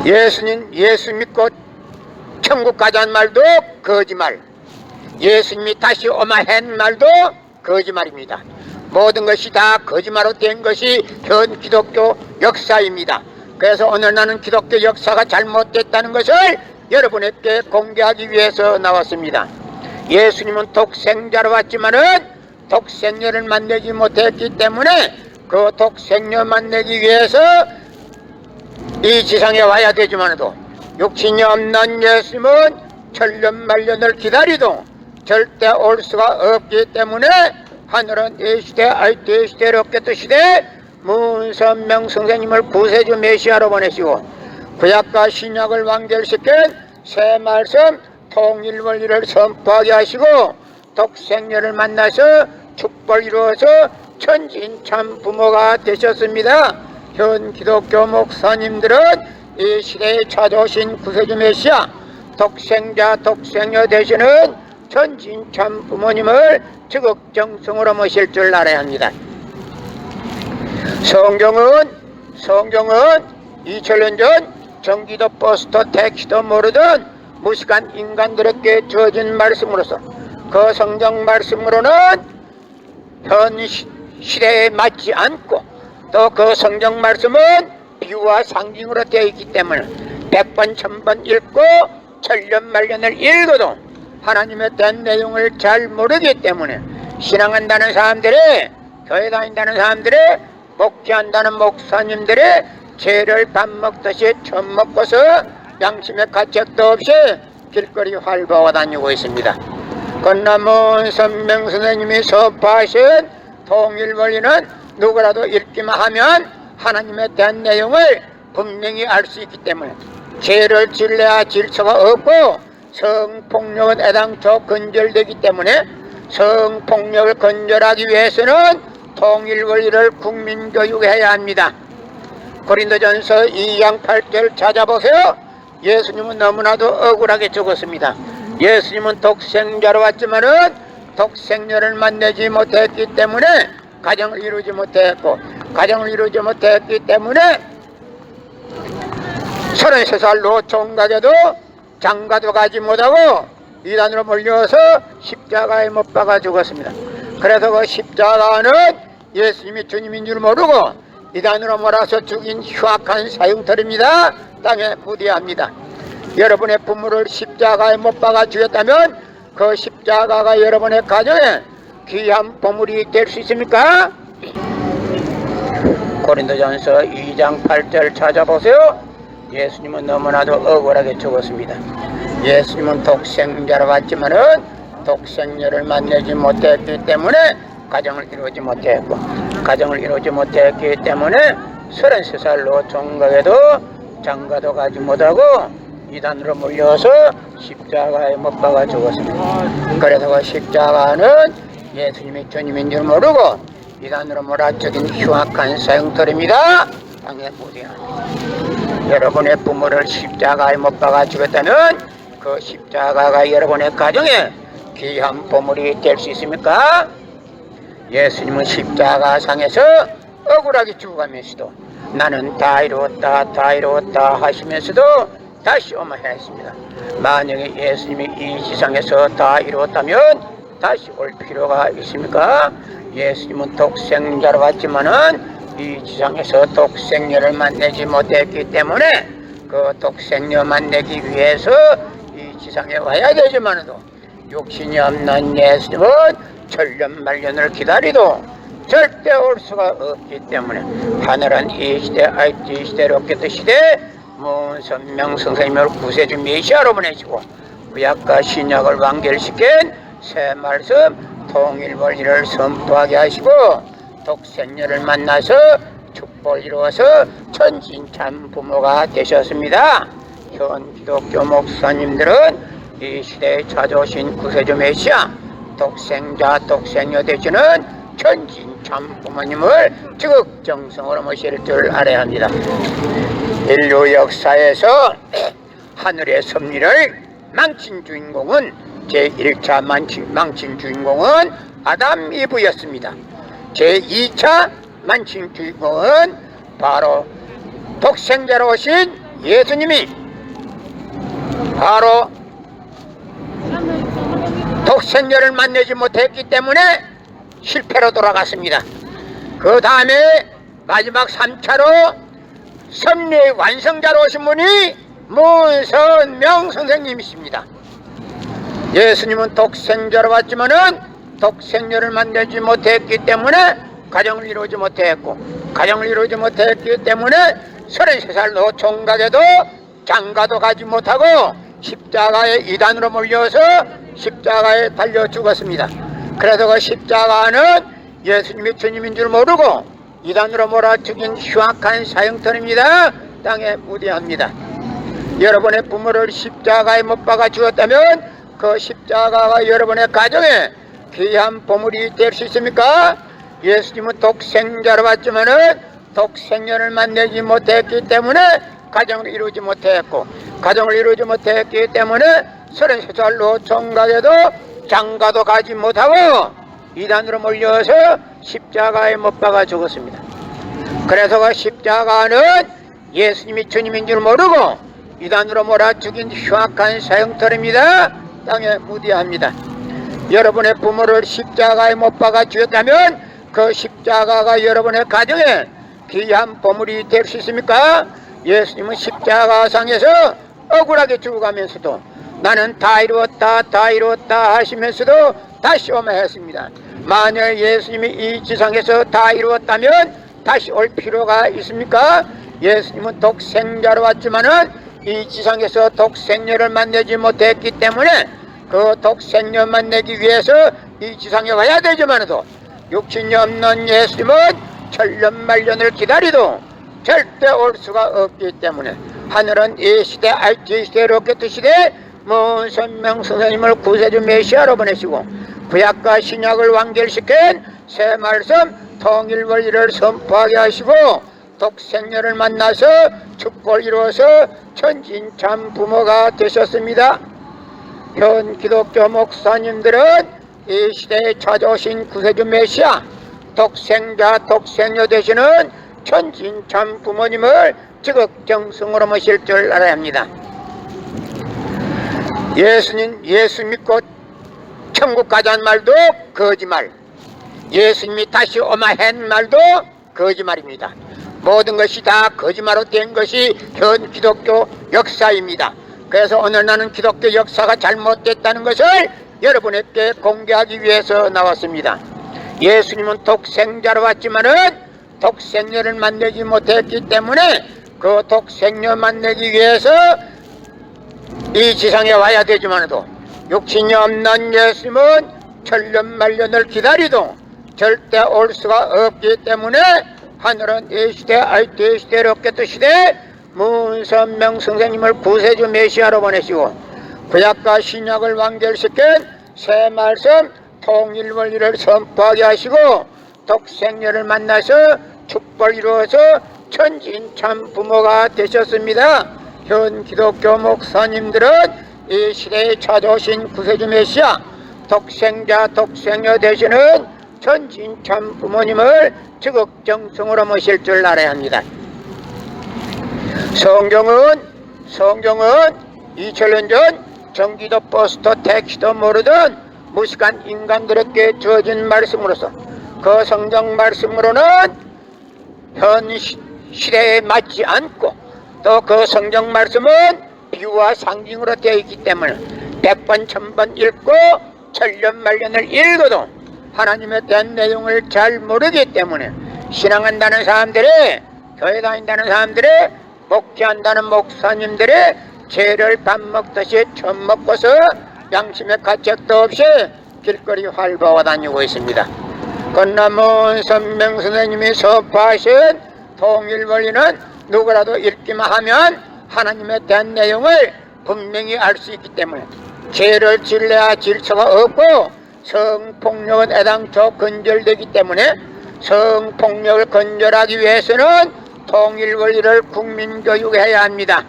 예수 믿고 천국 가자는 말도 거짓말, 예수님이 다시 오마 한 말도 거짓말입니다. 모든 것이 다 거짓말로 된 것이 현 기독교 역사입니다. 그래서 오늘 나는 기독교 역사가 잘못됐다는 것을 여러분에게 공개하기 위해서 나왔습니다. 예수님은 독생자로 왔지만은 독생녀를 만나지 못했기 때문에 그 독생녀 만나기 위해서 이 지상에 와야 되지만도 육신이 없는 예수님은 천년만년을 기다리도 절대 올 수가 없기 때문에 하늘은 이 시대 알때 시대로 깼던 시대 문선명 선생님을 구세주 메시아로 보내시고 구약과 신약을 완결시킨 새 말씀 통일원리를 선포하게 하시고 독생녀를 만나서 축복을 이루어서 천진참 부모가 되셨습니다. 현 기독교 목사님들은 이 시대에 찾아오신 구세주 메시아 독생자 독생녀 되시는 천진참 부모님을 지극정성으로 모실 줄 알아야 합니다. 성경은 2000년 전 전기도 버스도 택시도 모르던 무식한 인간들에게 주어진 말씀으로서 그 성경 말씀으로는 현 시대에 맞지 않고 또 그 성경 말씀은 비유와 상징으로 되어 있기 때문에 100번 1000번 읽고 천년만년을 읽어도 하나님에 대한 내용을 잘 모르기 때문에 신앙한다는 사람들이, 교회 다닌다는 다닌다는 사람들이, 목회한다는 목사님들이 죄를 밥 먹듯이 젖 먹고서 양심의 가책도 없이 길거리 활보하고 다니고 있습니다. 건남문 선명 선생님이 선포하신 통일원리는 누구라도 읽기만 하면 하나님에 대한 내용을 분명히 알 수 있기 때문에 죄를 질러야 질서가 없고 성폭력은 애당초 근절되기 때문에 성폭력을 근절하기 위해서는 통일원리를 국민교육해야 합니다. 고린도전서 2장 8절 찾아보세요. 예수님은 너무나도 억울하게 죽었습니다. 예수님은 독생자로 왔지만은 독생녀를 만나지 못했기 때문에 가정을 이루지 못했고, 가정을 이루지 못했기 때문에 33살 총각에도 장가도 가지 못하고 이단으로 몰려서 십자가에 못 박아 죽었습니다. 그래서 그 십자가는 예수님이 주님인 줄 모르고 이단으로 몰아서 죽인 흉악한 사형터입니다. 땅에 무대합니다. 여러분의 부모를 십자가에 못 박아 죽였다면 그 십자가가 여러분의 가정에 귀한 보물이 될 수 있습니까? 고린도전서 2장 8절 찾아보세요. 예수님은 너무나도 억울하게 죽었습니다. 예수님은 독생자로 왔지만은 독생녀를 만나지 못했기 때문에 가정을 이루지 못했고, 가정을 이루지 못했기 때문에 33살로 총각에도 장가도 가지 못하고 이단으로 몰려서 십자가에 못 박아 죽었습니다. 그래서 그 십자가는 예수님이 주님인 줄 모르고 이단으로 몰아 죽인 흉악한 사형터입니다. 땅에 무대합니다. 여러분의 부모를 십자가에 못 박아 죽였다면 그 십자가가 여러분의 가정에 귀한 보물이 될 수 있습니까? 예수님은 십자가 상에서 억울하게 죽어가면서도 나는 다 이루었다 다 이루었다 하시면서도 다시 오마 했습니다. 만약에 예수님이 이 지상에서 다 이루었다면 다시 올 필요가 있습니까? 예수님은 독생자로 왔지만은 이 지상에서 독생녀를 만나지 못했기 때문에 그 독생녀 만나기 위해서 이 지상에 와야 되지만도 육신이 없는 예수님은 천년만년을 기다리도 절대 올 수가 없기 때문에 하늘은 이 시대 IT 시대로 깼던 시대 문선명 선생님을 구세주 메시아로 보내시고 구약과 신약을 완결시킨 새 말씀 통일원리를 선포하게 하시고 독생녀를 만나서 축복을 이루어서 천진참 부모가 되셨습니다. 현 기독교 목사님들은 이 시대에 찾아오신 구세주 메시아 독생자 독생녀 되시는 천진참 부모님을 지극정성으로 모실 줄 알아야 합니다. 인류 역사에서 하늘의 섭리를 망친 주인공은 제1차 망친 주인공은 아담 이브였습니다. 제2차 망친 주인공은 바로 독생자로 오신 예수님이 바로 독생녀를 만나지 못했기 때문에 실패로 돌아갔습니다. 그 다음에 마지막 3차로 섭리의 완성자로 오신 분이 문선명 선생님이십니다. 예수님은 독생자로 왔지만은 독생녀를 만나지 못했기 때문에 가정을 이루지 못했고, 가정을 이루지 못했기 때문에 33살 노총각에도 장가도 가지 못하고 십자가에 이단으로 몰려서 십자가에 달려 죽었습니다. 그래서 그 십자가는 예수님이 주님인 줄 모르고 이단으로 몰아 죽인 흉악한 사형터입니다. 땅에 무대합니다. 여러분의 부모를 십자가에 못 박아 죽었다면 그 십자가가 여러분의 가정에 귀한 보물이 될 수 있습니까? 예수님은 독생자로 왔지만은 독생녀를 만나지 못했기 때문에 가정을 이루지 못했고, 가정을 이루지 못했기 때문에 33살 노총각에도 장가도 가지 못하고 이단으로 몰려서 십자가에 못 박아 죽었습니다. 그래서 그 십자가는 예수님이 주님인 줄 모르고 이단으로 몰아 죽인 흉악한 사형터입니다. 땅에 무대합니다. 여러분의 부모를 십자가에 못 박아 죽였다면 그 십자가가 여러분의 가정에 귀한 보물이 될 수 있습니까? 예수님은 십자가상에서 억울하게 죽어가면서도 나는 다 이루었다 다 이루었다 하시면서도 다시 오마 했습니다. 만약 예수님이 이 지상에서 다 이루었다면 다시 올 필요가 있습니까? 예수님은 독생자로 왔지만은 이 지상에서 독생녀를 만나지 못했기 때문에 그 독생녀 만나기 위해서 이 지상에 와야 되지만도 육신이 없는 예수님은 천년만년을 기다리도 절대 올 수가 없기 때문에 하늘은 이 시대 IT 시대 로켓 시대 문선명 선생님을 구세주 메시아로 보내시고 구약과 신약을 완결시킨 새 말씀 통일원리를 선포하게 하시고 독생녀를 만나서 축복을 이루어서 천진참 부모가 되셨습니다. 현 기독교 목사님들은 이 시대에 찾아오신 구세주 메시아 독생자 독생녀 되시는 천진참 부모님을 지극정성으로 모실 줄 알아야 합니다. 예수 믿고 천국 가자는 말도 거짓말, 예수님이 다시 오마 한 말도 거짓말입니다. 모든 것이 다 거짓말로 된 것이 현 기독교 역사입니다. 그래서 오늘 나는 기독교 역사가 잘못됐다는 것을 여러분에게 공개하기 위해서 나왔습니다. 예수님은 독생자로 왔지만은 독생녀를 만나지 못했기 때문에 그 독생녀 만나기 위해서 이 지상에 와야 되지만도 육신이 없는 예수님은 천년만년을 기다리도 절대 올 수가 없기 때문에 하늘은 이 시대 IT 시대 로켓 시대 문선명 선생님을 구세주 메시아로 보내시고 구약과 신약을 완결시킨 새 말씀 통일원리를 선포하게 하시고 독생녀를 만나서 축복을 이루어서 천진참 부모가 되셨습니다. 현 기독교 목사님들은 이 시대에 찾아오신 구세주 메시아 독생자 독생녀 되시는 천진참 부모님을 지극정성으로 모실 줄 알아야 합니다. 성경은 2000년 전 전기도 버스도 택시도 모르던 무식한 인간들에게 주어진 말씀으로서 그 성경 말씀으로는 현 시대에 맞지 않고 또 그 성경 말씀은 비유와 상징으로 되어 있기 때문에 100번 1000번 읽고 천년만년을 읽어도 하나님에 대한 내용을 잘 모르기 때문에 신앙한다는 사람들이, 교회 다닌다는 다는사람들이, 목회한다는 목사님들이 죄를 밥 먹듯이 처음 먹고서 양심의 가책도 없이 길거리 활보하고 다니고 있습니다. 그러나 문선명 선생님이 선포하신 통일원리는 누구라도 읽기만 하면 하나님에 대한 내용을 분명히 알 수 있기 때문에 죄를 질러야 질서가 없고 성폭력은 애당초 근절되기 때문에 성폭력을 근절하기 위해서는 통일원리를 국민교육해야 합니다.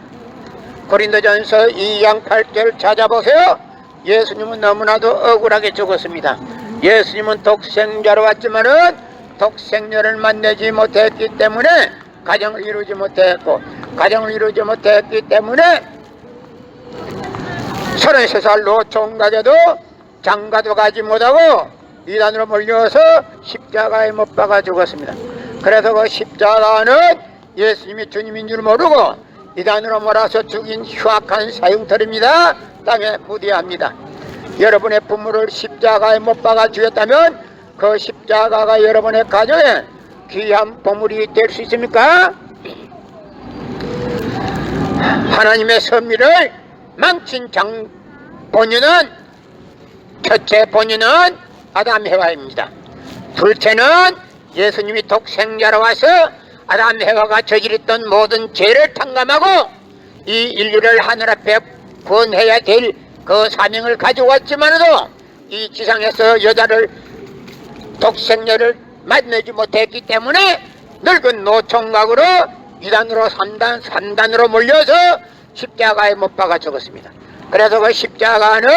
고린도전서 2장 8절을 찾아보세요. 예수님은 너무나도 억울하게 죽었습니다. 예수님은 독생자로 왔지만은 독생녀를 만나지 못했기 때문에 가정을 이루지 못했고 가정을 이루지 못했기 때문에 33살 노총각에도 장가도 가지 못하고 이단으로 몰려서 십자가에 못 박아 죽었습니다. 그래서 그 십자가는 예수님이 주님인 줄 모르고 이단으로 몰아서 죽인 흉악한 사형털입니다. 땅에 무디합니다. 여러분의 부모를 십자가에 못 박아 죽였다면 그 십자가가 여러분의 가정에 귀한 보물이 될 수 있습니까? 하나님의 섭리를 망친 본인은 첫째 본인은 아담 해와입니다. 둘째는 예수님이 독생자로 와서 아담 해와가 저질렀던 모든 죄를 탕감하고 이 인류를 하늘 앞에 구원해야 될 그 사명을 가지고 왔지만도 이 지상에서 여자를 독생녀를 만나지 못했기 때문에 늙은 노총각으로 이단으로 3단으로 몰려서 십자가에 못 박아 죽었습니다. 그래서 그 십자가는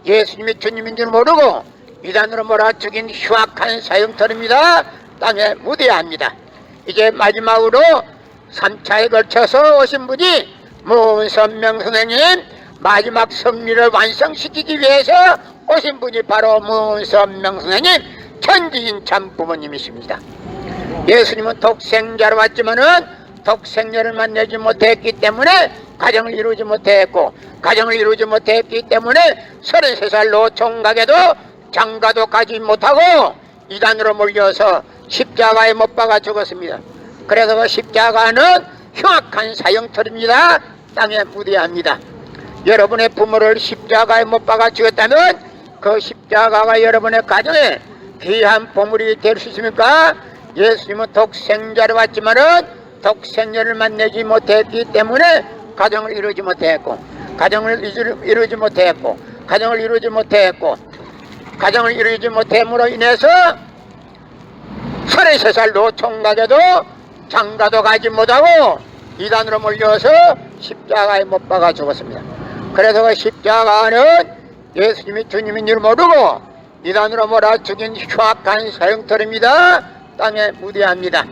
예수님이 주님인 줄 모르고 이단으로 몰아 죽인 흉악한 사형털입니다. 땅에 무대합니다. 이제 마지막으로 3차에 걸쳐서 오신 분이 문선명 선생님, 마지막 섭리를 완성시키기 위해서 오신 분이 바로 문선명 선생님, 천지인 참부모님이십니다. 예수님은 독생자로 왔지만은 독생녀를 만나지 못했기 때문에 가정을 이루지 못했고 가정을 이루지 못했기 때문에 33살 노총각에도 장가도 가지 못하고 이단으로 몰려서 십자가에 못 박아 죽었습니다. 그래서 그 십자가는 흉악한 사형털입니다. 땅에 무대합니다. 여러분의 부모를 십자가에 못 박아 죽였다면 그 십자가가 여러분의 가정에 귀한 보물이 될 수 있습니까? 예수님은 독생자로 왔지만은 독생녀를 만나지 못했기 때문에 가정을 이루지 못했고 가정을 이루지 못했고 가정을 이루지 못했고 가정을 이루지 못함으로 인해서 33살 노총각에도 장가도 가지 못하고 이단으로 몰려서 십자가에 못 박아 죽었습니다. 그래서 그 십자가는 예수님이 주님인 줄 모르고 이단으로 몰아 죽인 흉악한 사형털입니다. 땅에 무대합니다.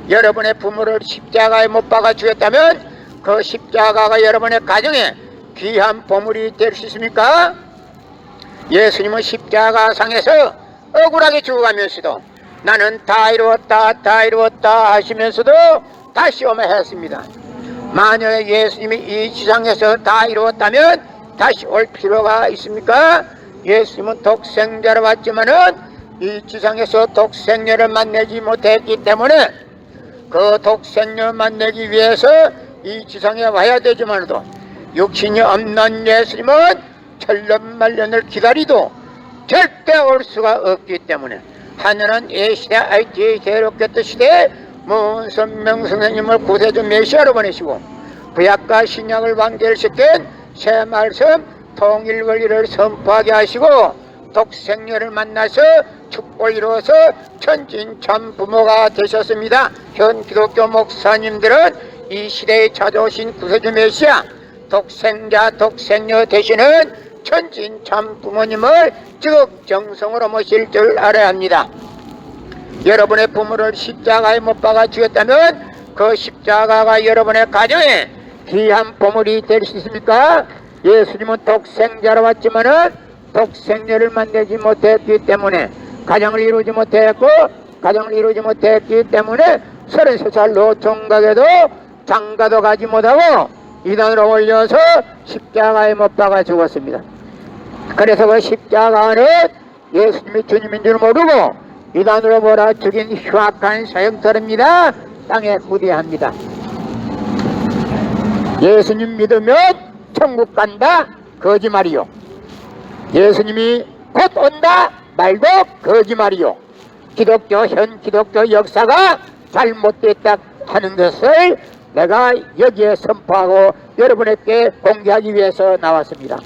여러분의 부모를 십자가에 못 박아 죽였다면 그 십자가가 여러분의 가정에 귀한 보물이 될 수 있습니까? 예수님은 십자가상에서 억울하게 죽어가면서도 나는 다 이루었다 하시면서도 다시 오마 했습니다. 만약에 예수님이 이 지상에서 다 이루었다면 다시 올 필요가 있습니까? 예수님은 독생자로 왔지만은 이 지상에서 독생녀를 만나지 못했기 때문에 그 독생녀를 만나기 위해서 이 지상에 와야 되지만도 육신이 없는 예수님은 천년만년을 기다리도 절대 올 수가 없기 때문에 하늘은 이 시대 IT 대륙교토 시대에 문선명 선생님을 구세주 메시아로 보내시고 구약과 신약을 완결시킨 새 말씀 통일 원리를 선포하게 하시고 독생녀를 만나서 축복을 이루어서 천진 참 부모가 되셨습니다. 현 기독교 목사님들은 이 시대에 찾아오신 구세주 메시아 독생자 독생녀 되시는 천진 참 부모님을 지극정성으로 모실 줄 알아야 합니다. 여러분의 부모를 십자가에 못 박아 죽였다면 그 십자가가 여러분의 가정에 귀한 보물이 될 수 있습니까? 예수님은 독생자로 왔지만은 독생녀를 만나지 못했기 때문에 가정을 이루지 못했고 가정을 이루지 못했기 때문에 33살 노총각에도 장가도 가지 못하고 이단으로 올려서 십자가에 못 박아 죽었습니다. 그래서 그 십자가는 예수님이 주님인 줄 모르고 이단으로 몰아 죽인 흉악한 사형털입니다. 땅에 무대합니다. 예수님 믿으면 천국 간다 거짓말이요. 예수님이 곧 온다 말도 거짓말이요. 현 기독교 역사가 잘못됐다 하는 것을 내가 여기에 선포하고 여러분에게 공개하기 위해서 나왔습니다.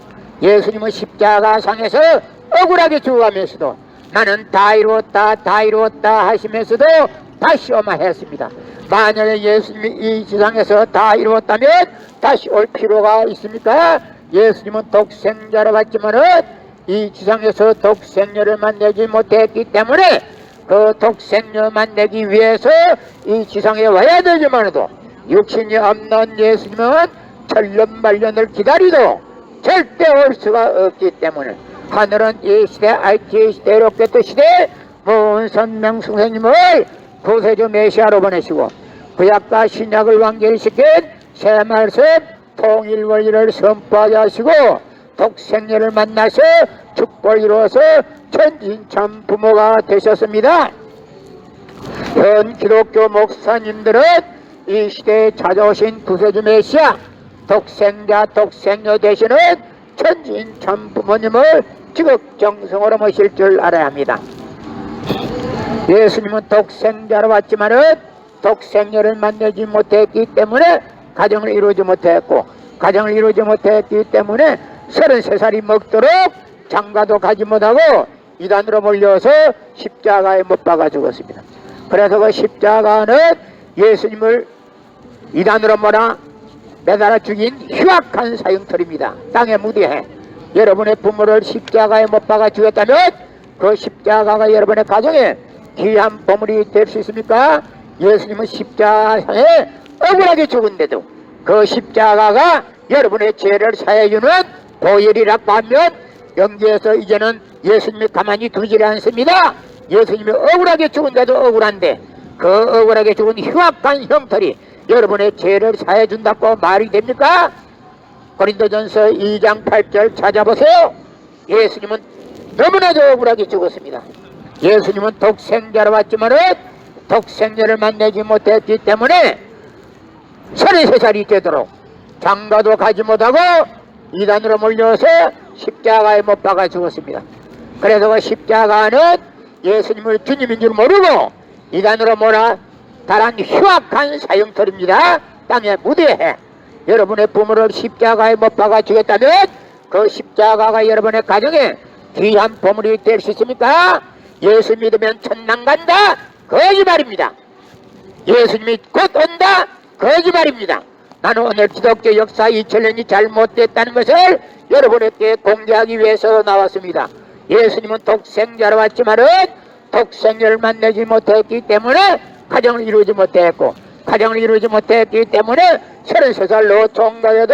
예수님은 십자가상에서 억울하게 죽어가면서도 나는 다 이루었다 하시면서도 다시 오마 했습니다. 만약에 예수님이 이 지상에서 다 이루었다면 다시 올 필요가 있습니까? 예수님은 독생자로 왔지만은 이 지상에서 독생녀를 만나지 못했기 때문에 그 독생녀 만나기 위해서 이 지상에 와야 되지만도 육신이 없는 예수님은 천년만년을 기다리도 절대 올 수가 없기 때문에 하늘은 이 시대 IT 시대 로켓 시대 문선명 선생님을 구세주 메시아로 보내시고 구약과 신약을 완결시킨 새 말씀 통일 원리를 선포하게 하시고 독생녀를 만나서 축복을 이루어서 천진참 부모가 되셨습니다. 현 기독교 목사님들은 이 시대에 찾아오신 구세주 메시아 독생자 독생녀 되시는 천진참 부모님을 지극정성으로 모실 줄 알아야 합니다. 예수님은 독생자로 왔지만은 독생녀를 만나지 못했기 때문에 가정을 이루지 못했고 가정을 이루지 못했기 때문에 33살이 먹도록 장가도 가지 못하고 이단으로 몰려서 십자가에 못 박아 죽었습니다. 그래서 그 십자가는 예수님을 이단으로 몰아 매달아 죽인 흉악한 사형틀입니다. 땅에 무대해 여러분의 부모를 십자가에 못 박아 죽였다면 그 십자가가 여러분의 가정에 귀한 보물이 될 수 있습니까? 예수님은 십자가에 억울하게 죽은데도 그 십자가가 여러분의 죄를 사해주는 보혈이라고 하면 영계에서 이제는 예수님이 가만히 두지 않습니다. 예수님이 억울하게 죽은데도 억울한데 그 억울하게 죽은 흉악한 형틀이 여러분의 죄를 사해준다고 말이 됩니까? 고린도전서 2장 8절 찾아보세요. 예수님은 너무나도 억울하게 죽었습니다. 예수님은 독생자로 왔지만은 독생자를 만나지 못했기 때문에 33살이 되도록 장가도 가지 못하고 이단으로 몰려서 십자가에 못 박아 죽었습니다. 그래서 그 십자가는 예수님을 주님인 줄 모르고 이단으로 몰아 달한 흉악한 사형틀입니다. 땅에 무대해 여러분의 부모를 십자가에 못 박아 죽였다면 그 십자가가 여러분의 가정에 귀한 보물이 될 수 있습니까? 예수 믿으면 천당 간다? 거짓말입니다. 예수님이 곧 온다? 거짓말입니다. 나는 오늘 기독교 역사 2000년이 잘못됐다는 것을 여러분에게 공개하기 위해서 나왔습니다. 예수님은 독생자로 왔지만은 독생자를 만나지 못했기 때문에 가정을 이루지 못했고 가정을 이루지 못했기 때문에 33살로 총각에도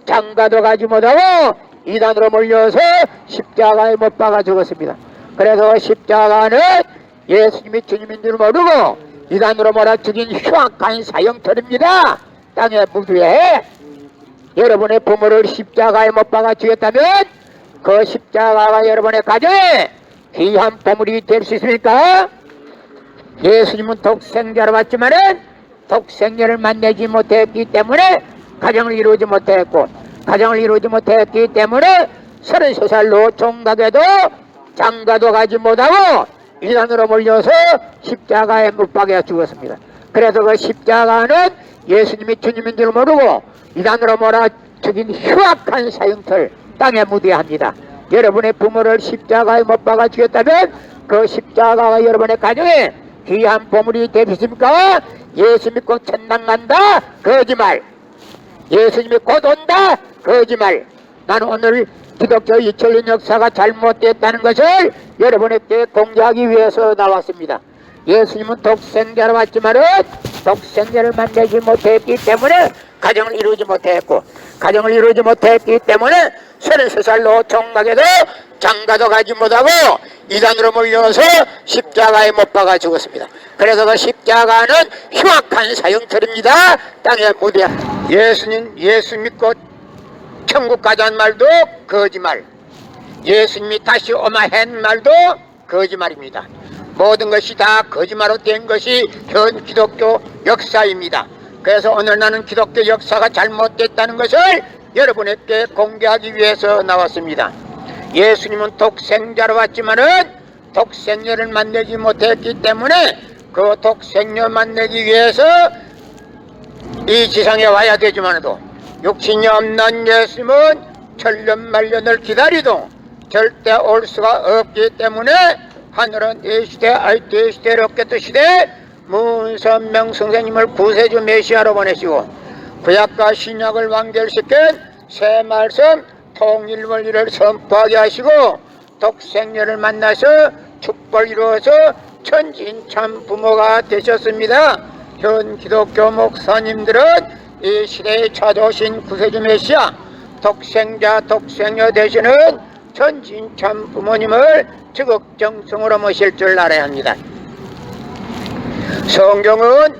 장가도 가지 못하고 이단으로 몰려서 십자가에 못 박아 죽었습니다. 그래서 십자가는 예수님이 주님인 줄 모르고 이단으로 몰아 죽인 흉악한 사형틀입니다. 땅의 무드에 여러분의 부모를 십자가에 못 박아 죽였다면 그 십자가가 여러분의 가정에 귀한 보물이 될 수 있습니까? 예수님은 독생자로 왔지만은 독생자를 만나지 못했기 때문에 가정을 이루지 못했고 가정을 이루지 못했기 때문에 33살로 총각에도 장가도 가지 못하고 이단으로 몰려서 십자가에 못 박아 죽었습니다. 그래서 그 십자가는 예수님이 주님인 줄 모르고 이단으로 몰아 죽인 흉악한 사형틀 땅에 무대합니다. 여러분의 부모를 십자가에 못 박아 죽였다면 그 십자가가 여러분의 가정에 귀한 보물이 되십니까? 예수 믿고 천당 간다? 거짓말. 예수님이 곧 온다? 거짓말. 나는 오늘 기독교 2000년 역사가 잘못됐다는 것을 여러분에게 공개하기 위해서 나왔습니다. 예수님은 독생자로 왔지만은 독생자를 만나지 못했기 때문에 가정을 이루지 못했고 가정을 이루지 못했기 때문에 33살로 총각에도 장가도 가지 못하고 이단으로 몰려서 십자가에 못 박아 죽었습니다. 그래서 그 십자가는 흉악한 사형틀입니다. 땅에 무대. 예수 믿고 천국 가자는 말도 거짓말. 예수님이 다시 오마 한 말도 거짓말입니다. 모든 것이 다 거짓말로 된 것이 현 기독교 역사입니다. 그래서 오늘 나는 기독교 역사가 잘못됐다는 것을 여러분에게 공개하기 위해서 나왔습니다. 예수님은 독생자로 왔지만은 독생녀를 만나지 못했기 때문에 그 독생녀 만나기 위해서 이 지상에 와야 되지만도 육신이 없는 예수님은 천년만년을 기다리도 절대 올 수가 없기 때문에 하늘은 이 시대 IT 시대 로켓 시대 문선명 선생님을 구세주 메시아로 보내시고 구약과 신약을 완결시킨 새 말씀 통일 원리를 선포하게 하시고 독생녀를 만나서 축복을 이루어서 천진참 부모가 되셨습니다. 현 기독교 목사님들은 이 시대에 찾아오신 구세주 메시아 독생자 독생녀 되시는 천진참 부모님을 지극정성으로 모실 줄 알아야 합니다. 성경은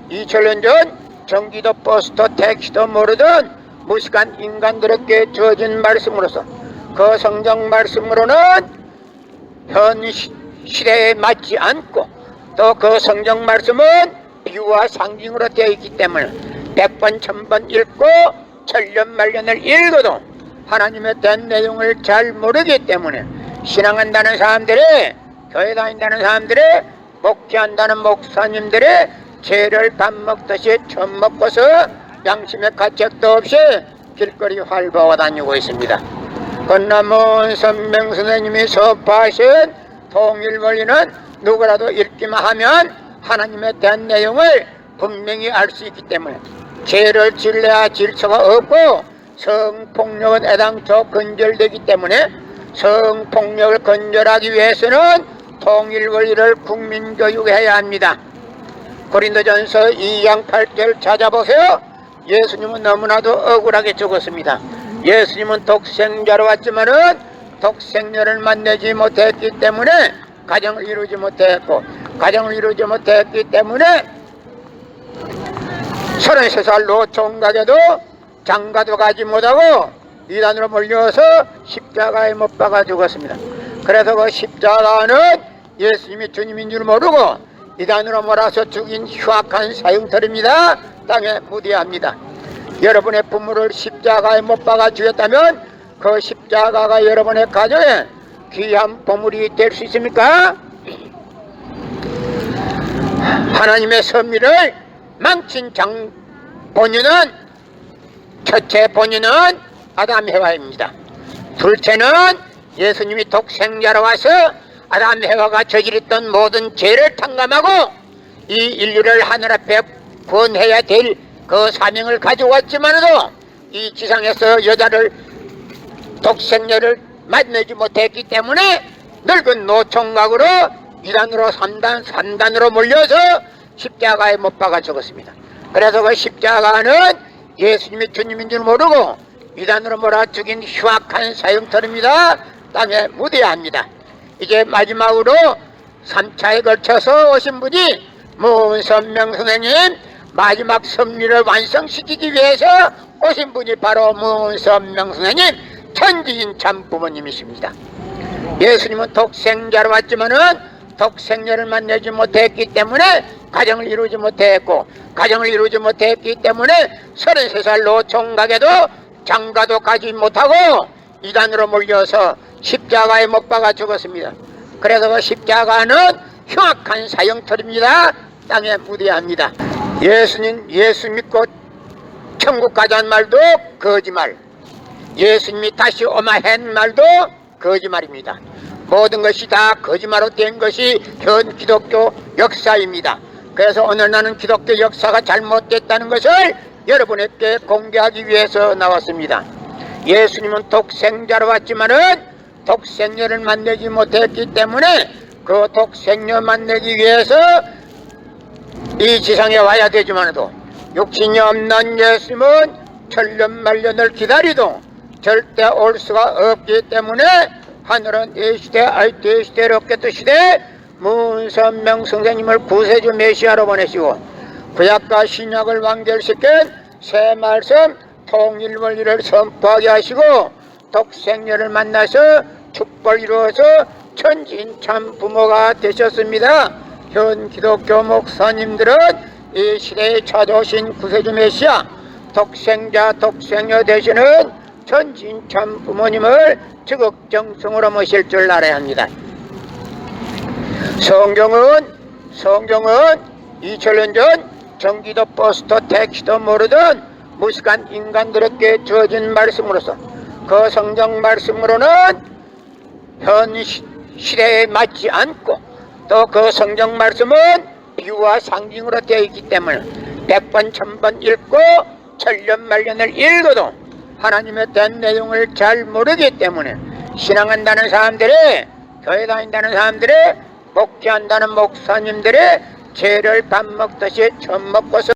2000년 전 전기도 버스도 택시도 모르던 무식한 인간들에게 주어진 말씀으로서 그 성경 말씀으로는 현 시대에 맞지 않고 또 그 성경 말씀은 비유와 상징으로 되어 있기 때문에 100번 1000번 읽고 천년만년을 읽어도 하나님에 대한 내용을 잘 모르기 때문에 신앙한다는 사람들이, 교회 다닌다는 다는사람들이, 목회한다는 목사님들이 죄를 밥 먹듯이 처음 먹고서 양심의 가책도 없이 길거리 활보하고 다니고 있습니다. 건남은 선명선생님이 서파하신 통일원리는 누구라도 읽기만 하면 하나님에 대한 내용을 분명히 알 수 있기 때문에 죄를 질러야 질서가 없고 성폭력은 애당초 근절되기 때문에 성폭력을 근절하기 위해서는 통일원리를 국민교육해야 합니다. 고린도전서 2장 8절 찾아보세요. 예수님은 너무나도 억울하게 죽었습니다. 예수님은 독생자로 왔지만은 독생녀를 만나지 못했기 때문에 가정을 이루지 못했고, 가정을 이루지 못했기 때문에 33살 노총각에도 장가도 가지 못하고 이단으로 몰려서 십자가에 못 박아 죽었습니다. 그래서 그 십자가는 예수님이 주님인 줄 모르고 이단으로 몰아서 죽인 흉악한 사형털입니다. 땅에 묻어야 여러분의 부모를 십자가에 못 박아 죽였다면 그 십자가가 여러분의 가정에 귀한 보물이 될 수 있습니까? 하나님의 섭리를 망친 본인은, 첫째 본인은 아담 해와입니다. 둘째는 예수님이 독생자로 와서 아담 해와가 저질렀던 모든 죄를 탕감하고 이 인류를 하늘 앞에 구원해야 될 그 사명을 가지고 왔지만도 이 지상에서 여자를 독생녀를 만나지 못했기 때문에 늙은 노총각으로 이단으로 3단으로 몰려서 십자가에 못 박아 죽었습니다. 그래서 그 십자가는 예수님이 주님인 줄 모르고 이단으로 몰아 죽인 흉악한 사형털입니다. 땅에 묻어야 합니다. 이제 마지막으로 3차에 걸쳐서 오신 분이 문선명 선생님, 마지막 섭리를 완성시키기 위해서 오신 분이 바로 문선명 선생님, 천지인 참 부모님이십니다. 예수님은 독생자로 왔지만은 독생녀를 만나지 못했기 때문에 가정을 이루지 못했고, 가정을 이루지 못했기 때문에 33살 노총각에도 장가도 가지 못하고 이단으로 몰려서 십자가에 못 박아 죽었습니다. 그래서 그 십자가는 흉악한 사형털입니다. 땅에 묻어야 합니다. 예수 믿고 천국 가자는 말도 거짓말, 예수님이 다시 오마 한 말도 거짓말입니다. 모든 것이 다 거짓말로 된 것이 현 기독교 역사입니다. 그래서 오늘 나는 기독교 역사가 잘못됐다는 것을 여러분에게 공개하기 위해서 나왔습니다. 예수님은 독생자로 왔지만은 독생녀를 만나지 못했기 때문에 그 독생녀 만나기 위해서 이 지상에 와야 되지만도 육신이 없는 예수님은 천년만년을 기다리도 절대 올 수가 없기 때문에 하늘은 이 시대 이 시대 로켓 시대 문선명 선생님을 구세주 메시아로 보내시고 구약과 신약을 완결시킨 새 말씀 통일원리를 선포하게 하시고 독생녀를 만나서 축복을 이루어서 천진참 부모가 되셨습니다. 현 기독교 목사님들은 이 시대에 찾아오신 구세주 메시아 독생자 독생녀 되시는 천진참 부모님을 지극정성으로 모실 줄 알아야 합니다. 성경은 2000년 전 전기도 버스도 택시도 모르던 무식한 인간들에게 주어진 말씀으로서 그 성경 말씀으로는 현 시대에 맞지 않고 또 그 성경 말씀은 비유와 상징으로 되어 있기 때문에 100번 1000번 읽고 천년만년을 읽어도 하나님에 대한 내용을 잘 모르기 때문에 신앙한다는 사람들이, 교회 다닌다는 사람들이, 목회한다는 목사님들이 죄를 밥 먹듯이 젖 먹고서